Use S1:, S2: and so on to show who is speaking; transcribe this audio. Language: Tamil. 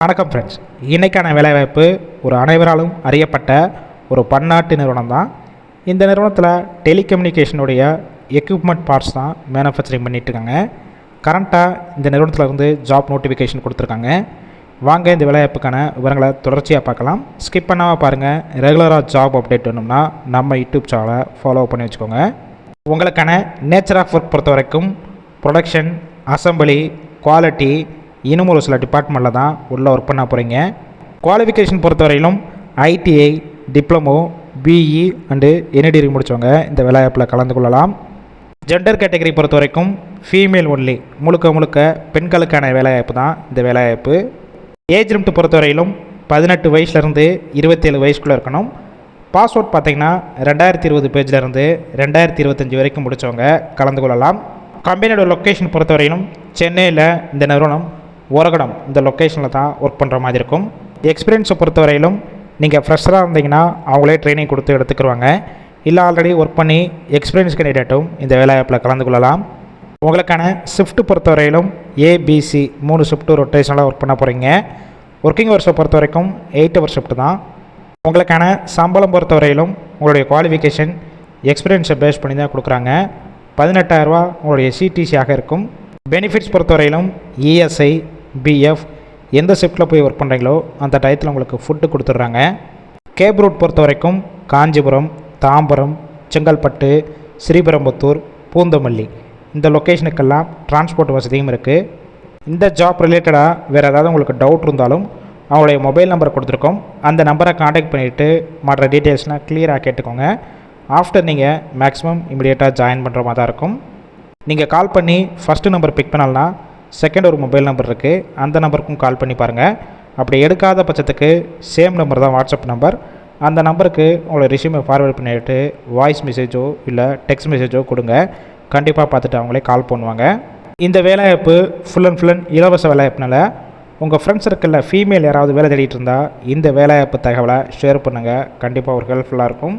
S1: வணக்கம் ஃப்ரெண்ட்ஸ். இன்றைக்கான வேலைவாய்ப்பு ஒரு அனைவராலும் அறியப்பட்ட ஒரு பன்னாட்டு நிறுவனம் தான். இந்த நிறுவனத்தில் டெலிகம்யூனிகேஷனுடைய எக்யூப்மெண்ட் பார்ட்ஸ் தான் மேனுஃபேக்சரிங் பண்ணிகிட்ருக்காங்க. கரண்ட்டாக இந்த நிறுவனத்தில் இருந்து ஜாப் நோட்டிஃபிகேஷன் கொடுத்துருக்காங்க. வாங்க இந்த வேலைவாய்ப்புக்கான விவரங்களை தொடர்ச்சியாக பார்க்கலாம். ஸ்கிப் பண்ணாமல் பாருங்கள். ரெகுலராக ஜாப் அப்டேட் வேணும்னா நம்ம யூடியூப் சேனலை ஃபாலோ பண்ணி வச்சுக்கோங்க. உங்களுக்கான நேச்சர் ஆஃப் ஒர்க் பொறுத்த வரைக்கும் ப்ரொடக்ஷன், அசம்பிளி, குவாலிட்டி, இன்னும் ஒரு சில டிபார்ட்மெண்ட்டில் தான் உள்ளே ஒர்க் பண்ண போகிறீங்க. குவாலிஃபிகேஷன் பொறுத்தவரையிலும் ITI, diploma, BE and NET முடித்தவங்க இந்த வேலைவாய்ப்பில் கலந்து கொள்ளலாம். ஜெண்டர் கேட்டகரி பொறுத்த வரைக்கும் ஃபீமேல் ஒன்லி, முழுக்க பெண்களுக்கான வேலைவாய்ப்பு தான் இந்த வேலைவாய்ப்பு. ஏஜ் லிமிட் பொறுத்தவரையிலும் 18 வயசுலேருந்து 27 வயசுக்குள்ளே இருக்கணும். பாஸ்வேர்ட் பார்த்திங்கன்னா 2020 பேஜிலேருந்து 2025 வரைக்கும் முடித்தவங்க கலந்து கொள்ளலாம். கம்பெனியோட லொக்கேஷன் பொறுத்தவரையிலும் சென்னையில் இந்த நிறுவனம் ஓரகடம் இந்த லொக்கேஷனில் தான் ஒர்க் பண்ணுற மாதிரி இருக்கும். எக்ஸ்பீரியன்ஸை பொறுத்தவரையிலும் நீங்கள் ஃப்ரெஷராக இருந்தீங்கன்னா அவங்களே ட்ரைனிங் கொடுத்து எடுத்துக்கிடுவாங்க. இல்லை ஆல்ரெடி ஒர்க் பண்ணி எக்ஸ்பீரியன்ஸ் கேண்டிடேட்டும் இந்த வேலைவாய்ப்பில் கலந்து கொள்ளலாம். உங்களுக்கான ஷிஃப்ட் பொறுத்தவரையிலும் ஏபிசி 3 ஷிஃப்ட்டு ரொட்டேஷனலாக ஒர்க் பண்ண போகிறீங்க. ஒர்க்கிங் ஹவர்ஸை பொறுத்த வரைக்கும் 8 ஹவர் ஷிஃப்ட் தான். உங்களுக்கான சம்பளம் பொறுத்தவரையிலும் உங்களுடைய குவாலிஃபிகேஷன் எக்ஸ்பீரியன்ஸை பேஸ் பண்ணி தான் கொடுக்குறாங்க. 18,000 ரூபா உங்களுடைய சிடிசியாக இருக்கும். பெனிஃபிட்ஸ் பொறுத்தவரையிலும் இஎஸ்ஐ, பிஎஃப், எந்த ஷிஃப்ட்டில் போய் ஒர்க் பண்ணுறீங்களோ அந்த டயத்தில் உங்களுக்கு ஃபுட்டு கொடுத்துட்றாங்க. கேப் ரூட் பொறுத்த வரைக்கும் காஞ்சிபுரம், தாம்பரம், செங்கல்பட்டு, ஸ்ரீபெரும்புத்தூர், பூந்தமல்லி இந்த லொக்கேஷனுக்கெல்லாம் டிரான்ஸ்போர்ட் வசதியும் இருக்குது. இந்த ஜாப் ரிலேட்டடாக வேறு ஏதாவது உங்களுக்கு டவுட் இருந்தாலும் அவங்களுடைய மொபைல் நம்பர் கொடுத்துருக்கோம். அந்த நம்பரை காண்டாக்ட் பண்ணிவிட்டு மற்ற டீட்டெயில்ஸ்னால் கிளியராக கேட்டுக்கோங்க. ஆஃப்டர் நீங்கள் மேக்ஸிமம் இமிடியேட்டாக ஜாயின் பண்ணுற மாதிரி தான் இருக்கும். நீங்கள் கால் பண்ணி ஃபஸ்ட்டு நம்பர் பிக் பண்ணலாம், செகண்ட் ஒரு மொபைல் நம்பர் இருக்குது, அந்த நம்பருக்கும் கால் பண்ணி பாருங்கள். அப்படி எடுக்காத பட்சத்துக்கு சேம் நம்பர் தான் வாட்ஸ்அப் நம்பர். அந்த நம்பருக்கு உங்களை ரெஸ்யூமை ஃபார்வேர்ட் பண்ணிவிட்டு வாய்ஸ் மெசேஜோ இல்லை டெக்ஸ்ட் மெசேஜோ கொடுங்க. கண்டிப்பாக பார்த்துட்டு அவங்களே கால் பண்ணுவாங்க. இந்த வேலைவாய்ப்பு ஃபுல் அண்ட் இலவச வேலைவாய்ப்புனால உங்கள் ஃப்ரெண்ட்ஸ் சர்க்கிளில் ஃபீமேல் யாராவது வேலை தேடிட்டு இருந்தால் இந்த வேலைவாய்ப்பு தகவலை ஷேர் பண்ணுங்கள். கண்டிப்பாக ஒரு ஹெல்ப்ஃபுல்லாக இருக்கும்.